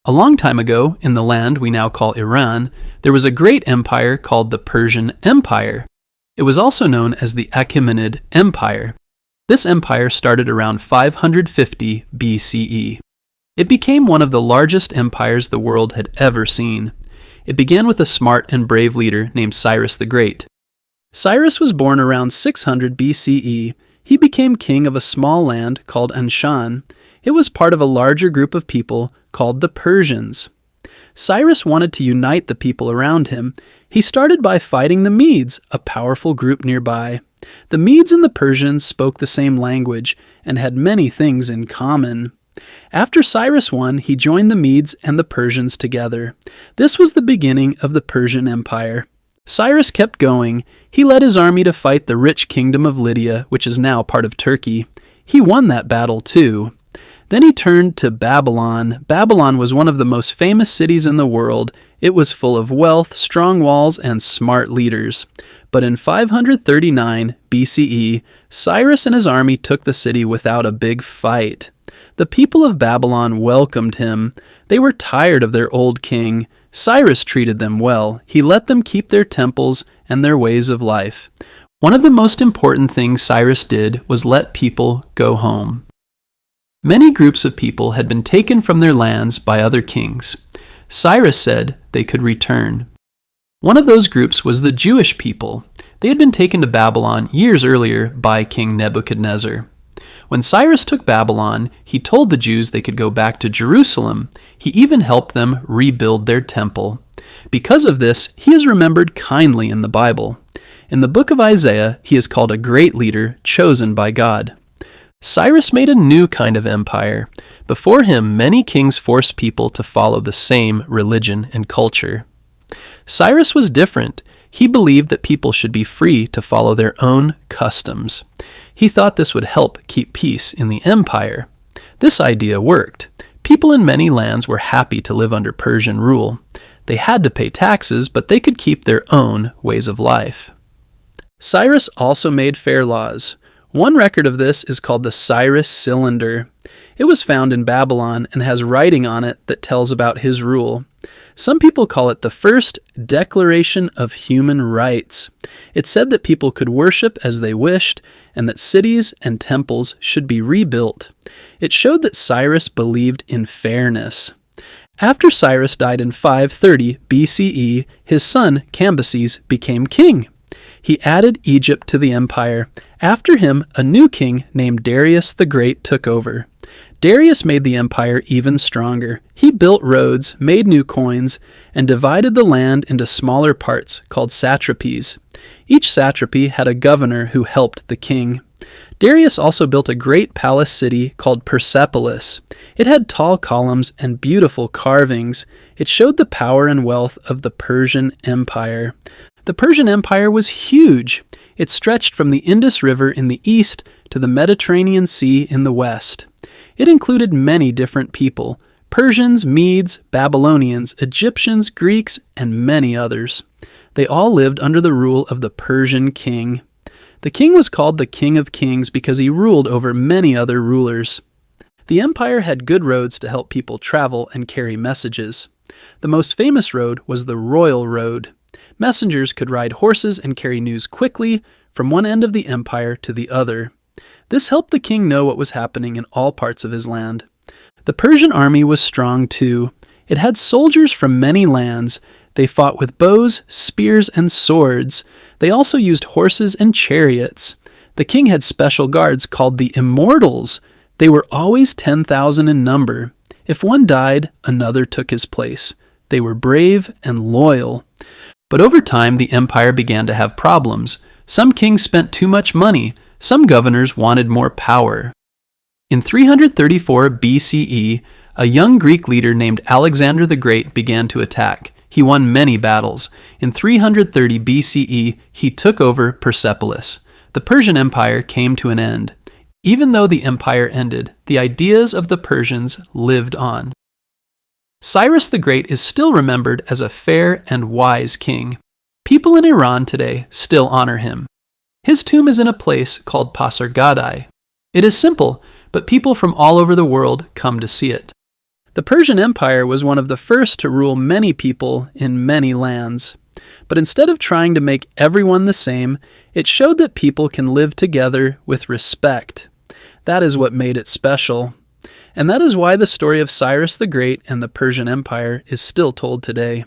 A long time ago, in the land we now call Iran, there was a great empire called the Persian Empire. It was also known as the Achaemenid Empire. This empire started around 550 BCE. It became one of the largest empires the world had ever seen. It began with a smart and brave leader named Cyrus the Great. Cyrus was born around 600 BCE. He became king of a small land called Anshan. It was part of a larger group of people called the Persians. Cyrus wanted to unite the people around him. He started by fighting the Medes, a powerful group nearby. The Medes and the Persians spoke the same language and had many things in common. After Cyrus won, he joined the Medes and the Persians together. This was the beginning of the Persian Empire. Cyrus kept going. He led his army to fight the rich kingdom of Lydia, which is now part of Turkey. He won that battle too. Then he turned to Babylon. Babylon was one of the most famous cities in the world. It was full of wealth, strong walls, and smart leaders. But in 539 BCE, Cyrus and his army took the city without a big fight. The people of Babylon welcomed him. They were tired of their old king. Cyrus treated them well. He let them keep their temples and their ways of life. One of the most important things Cyrus did was let people go home. Many groups of people had been taken from their lands by other kings. Cyrus said they could return. One of those groups was the Jewish people. They had been taken to Babylon years earlier by King Nebuchadnezzar. When Cyrus took Babylon, he told the Jews they could go back to Jerusalem. He even helped them rebuild their temple. Because of this, he is remembered kindly in the Bible. In the book of Isaiah, he is called a great leader chosen by God. Cyrus made a new kind of empire. Before him, many kings forced people to follow the same religion and culture. Cyrus was different. He believed that people should be free to follow their own customs. He thought this would help keep peace in the empire. This idea worked. People in many lands were happy to live under Persian rule. They had to pay taxes, but they could keep their own ways of life. Cyrus also made fair laws. One record of this is called the Cyrus Cylinder. It was found in Babylon and has writing on it that tells about his rule. Some people call it the first Declaration of Human Rights. It said that people could worship as they wished and that cities and temples should be rebuilt. It showed that Cyrus believed in fairness. After Cyrus died in 530 BCE, his son Cambyses became king. He added Egypt to the empire. After him, a new king named Darius the Great took over. Darius made the empire even stronger. He built roads, made new coins, and divided the land into smaller parts called satrapies. Each satrapy had a governor who helped the king. Darius also built a great palace city called Persepolis. It had tall columns and beautiful carvings. It showed the power and wealth of the Persian Empire. The Persian Empire was huge. It stretched from the Indus River in the east to the Mediterranean Sea in the west. It included many different people: Persians, Medes, Babylonians, Egyptians, Greeks, and many others. They all lived under the rule of the Persian king. The king was called the King of Kings because he ruled over many other rulers. The empire had good roads to help people travel and carry messages. The most famous road was the Royal Road. Messengers could ride horses and carry news quickly from one end of the empire to the other. This helped the king know what was happening in all parts of his land. The Persian army was strong too. It had soldiers from many lands. They fought with bows, spears, and swords. They also used horses and chariots. The king had special guards called the Immortals. They were always 10,000 in number. If one died, another took his place. They were brave and loyal. But over time, the empire began to have problems. Some kings spent too much money. Some governors wanted more power. In 334 BCE, a young Greek leader named Alexander the Great began to attack. He won many battles. In 330 BCE, he took over Persepolis. The Persian Empire came to an end. Even though the empire ended, the ideas of the Persians lived on. Cyrus the Great is still remembered as a fair and wise king. People in Iran today still honor him. His tomb is in a place called Pasargadae. It is simple, but people from all over the world come to see it. The The Persian Empire was one of the first to rule many people in many lands. But instead of trying to make everyone the same, it showed that people can live together with respect. That is what made it special. And that is why the story of Cyrus the Great and the Persian Empire is still told today.